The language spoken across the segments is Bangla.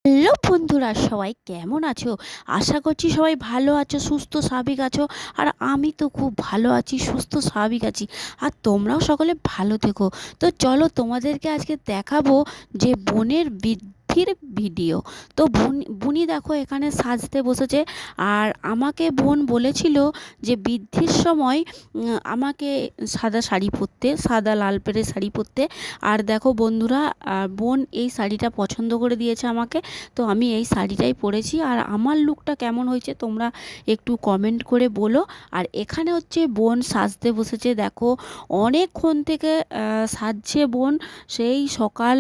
হ্যালো বন্ধুরা, সবাই কেমন আছো? আশা করছি সবাই ভালো আছো, সুস্থ স্বাভাবিক আছো। আর আমি তো খুব ভালো আছি, সুস্থ স্বাভাবিক আছি। আর তোমরাও সকলে ভালো থেকো। তো চলো তোমাদেরকে আজকে দেখাবো যে বোনের বৃদ্ধির ভিডিও। তো বুনি দেখো এখানে সাজতে বসেছে। আর আমাকে বোন বলেছিল যে বৃদ্ধির সময় আমাকে সাদা শাড়ি পরতে, সাদা লাল পেরে শাড়ি পরতে। আর দেখো বন্ধুরা, বোন এই শাড়িটা পছন্দ করে দিয়েছে আমাকে। তো আমি এই শাড়িটাই পরেছি। আর আমার লুকটা কেমন হয়েছে তোমরা একটু কমেন্ট করে বলো। আর এখানে হচ্ছে বোন সাজতে বসেছে, দেখো অনেকক্ষণ থেকে সাজছে বোন। সেই সকাল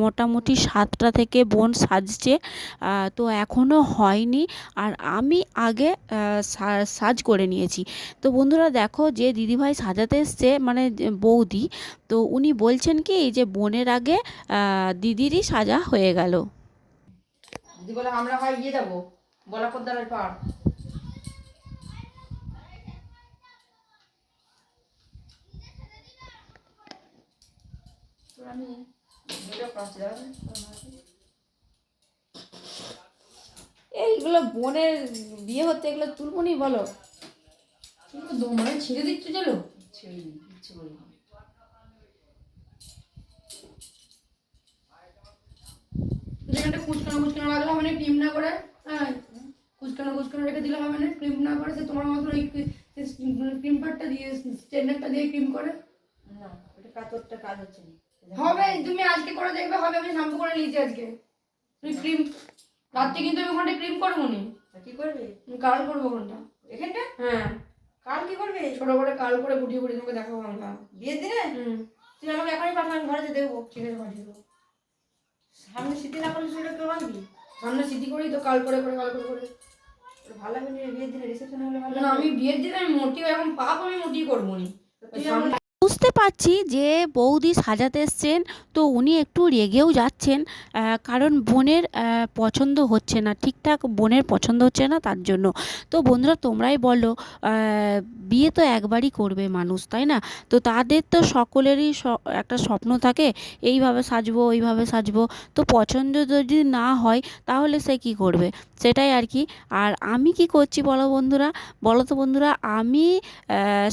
মোটামুটি 7টা থেকে বোন সাজছে, তো এখনও হয়নি। আর আমি আগে সাজ করে নিয়েছি। তো বন্ধুরা দেখো, যে দিদিভাই সাজাতে এসছে মানে বৌদি, তো উনি বলছেন কি যে বোনের আগে দিদিরই সাজা হয়ে গেল। দিদি বলে আমরা হয় গিয়ে যাবো বলাপদ্দারের পার। এইগুলো বোনের বিয়ে হচ্ছে, এগুলো তুলবনি বলো? মানে ছেড়ে দিচ্ছে, চলো ছেড়ে দিচ্ছে বলে এখানটা কুচকানো কুচকানো লাগলে হবে না, ক্রিম না করে। হ্যাঁ, কুচকানো কুচকানো রেখে দিলে হবে না, ক্রিম না করে। সে তোমার মতো ওই ক্রিম পাউডারটা দিয়ে, স্ট্যান্ডারটা দিয়ে ক্রিম করে না। ওটা কাতরটা কাজ হচ্ছে না। হবে, তুমি আজকে করে দেখবে হবে। আমি শ্যাম্পু করে নিয়েছি আজকে। তুমি ক্রিম রাত্রে, কিন্তু আমি ওখানটা ক্রিম করবো নি। কি করবে? তুমি কাল করবো ওখানটা, এখানটা। হ্যাঁ, কাল কি করবে? ছোট করে কাল করে গুটিয়ে গুটিয়ে তোমাকে দেখাবো আমরা বিয়ের দিনে। তুমি আমাকে এখনই পাঠাও, আমি ঘরে দেখবো। ঠিক আছে, পাঠিয়ে দেবো। সামনে সিটি না করলে সেটা কেউ বাঁধবি? সামনে সিটি করেই তো কাল করে করে কাল করে করে ভালো হবে। বিয়ের দিনে রিসেপশন হলে ভালো না। আমি বিয়ের দিনে আমি মোটি, এখন পাপ আমি মোটি করবো নি। বুঝতে পারছি যে বৌদি সাজাতে এসছেন, তো উনি একটু রেগেও যাচ্ছেন, কারণ বোনের পছন্দ হচ্ছে না, ঠিকঠাক বোনের পছন্দ হচ্ছে না তার জন্য। তো বন্ধুরা তোমরাই বলো, বিয়ে তো একবারই করবে মানুষ, তাই না? তো তাদের তো সকলেরই একটা স্বপ্ন থাকে, এইভাবে সাজবো ওইভাবে সাজবো। তো পছন্দ যদি না হয় তাহলে সে কি করবে, সেটাই আর কি। আর আমি কি করছি বলো বন্ধুরা, বলো তো বন্ধুরা, আমি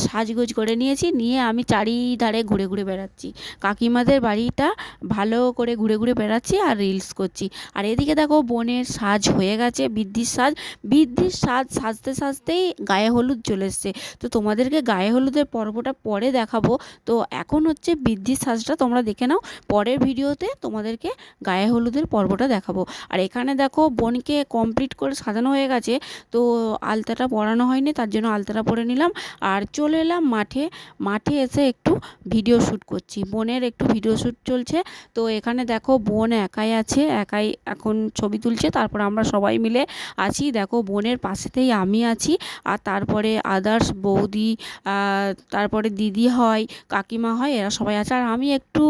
সাজগোজ করে নিয়েছি, নিয়ে আমি চারিধারে ঘুরে ঘুরে বেড়াচ্ছি, কাকিমাদের বাড়িটা ভালো করে ঘুরে ঘুরে বেড়াচ্ছি আর রিলস করছি। আর এদিকে দেখো বোনের সাজ হয়ে গেছে, বৃদ্ধির সাজ সাজতে সাজতেই গায়ে হলুদ চলে এসছে। তো তোমাদেরকে গায়ে হলুদের পর্বটা পরে দেখাবো। তো এখন হচ্ছে বৃদ্ধির সাজটা তোমরা দেখে নাও, পরের ভিডিওতে তোমাদেরকে গায়ে হলুদের পর্বটা দেখাবো। আর এখানে দেখো বোনকে কমপ্লিট করে সাজানো হয়ে গেছে, তো আলতাটা পরানো হয়নি, তার জন্য আলতাটা পরে নিলাম। আর চলে এলাম মাঠে এসে একটু ভিডিও শ্যুট করছি, বোনের একটু ভিডিও শ্যুট চলছে। তো এখানে দেখো বোন একাই আছে, একাই এখন ছবি তুলছে। তারপর আমরা সবাই মিলে আছি, দেখো বোনের পাশেতেই আমি আছি। আর তারপরে আদার্স বৌদি, তারপরে দিদি হয়, কাকিমা হয়, এরা সবাই আছে। আর আমি একটু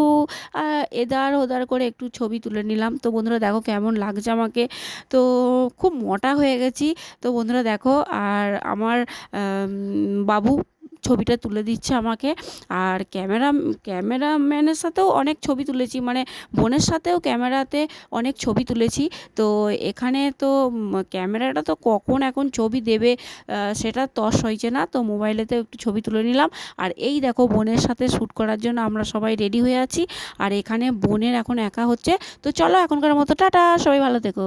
এদার ওদার করে একটু ছবি তুলে নিলাম। তো বন্ধুরা দেখো কেমন লাগছে আমাকে, তো খুব মোটা হয়ে গেছি। তো বন্ধুরা দেখো, আর আমার বাবু ছবিটা তুলে দিচ্ছে আমাকে। আর ক্যামেরাম্যানের সাথেও অনেক ছবি তুলেছি, মানে বোনের সাথেও ক্যামেরাতে অনেক ছবি তুলেছি। তো এখানে তো ক্যামেরাটা তো কখন এখন ছবি দেবে সেটা তস হয়েছে না, তো মোবাইলেতেও একটু ছবি তুলে নিলাম। আর এই দেখো বোনের সাথে শ্যুট করার জন্য আমরা সবাই রেডি হয়ে আছি। আর এখানে বোনের এখন একা হচ্ছে। তো চলো এখনকার মতো টাটা, সবাই ভালো থেকো।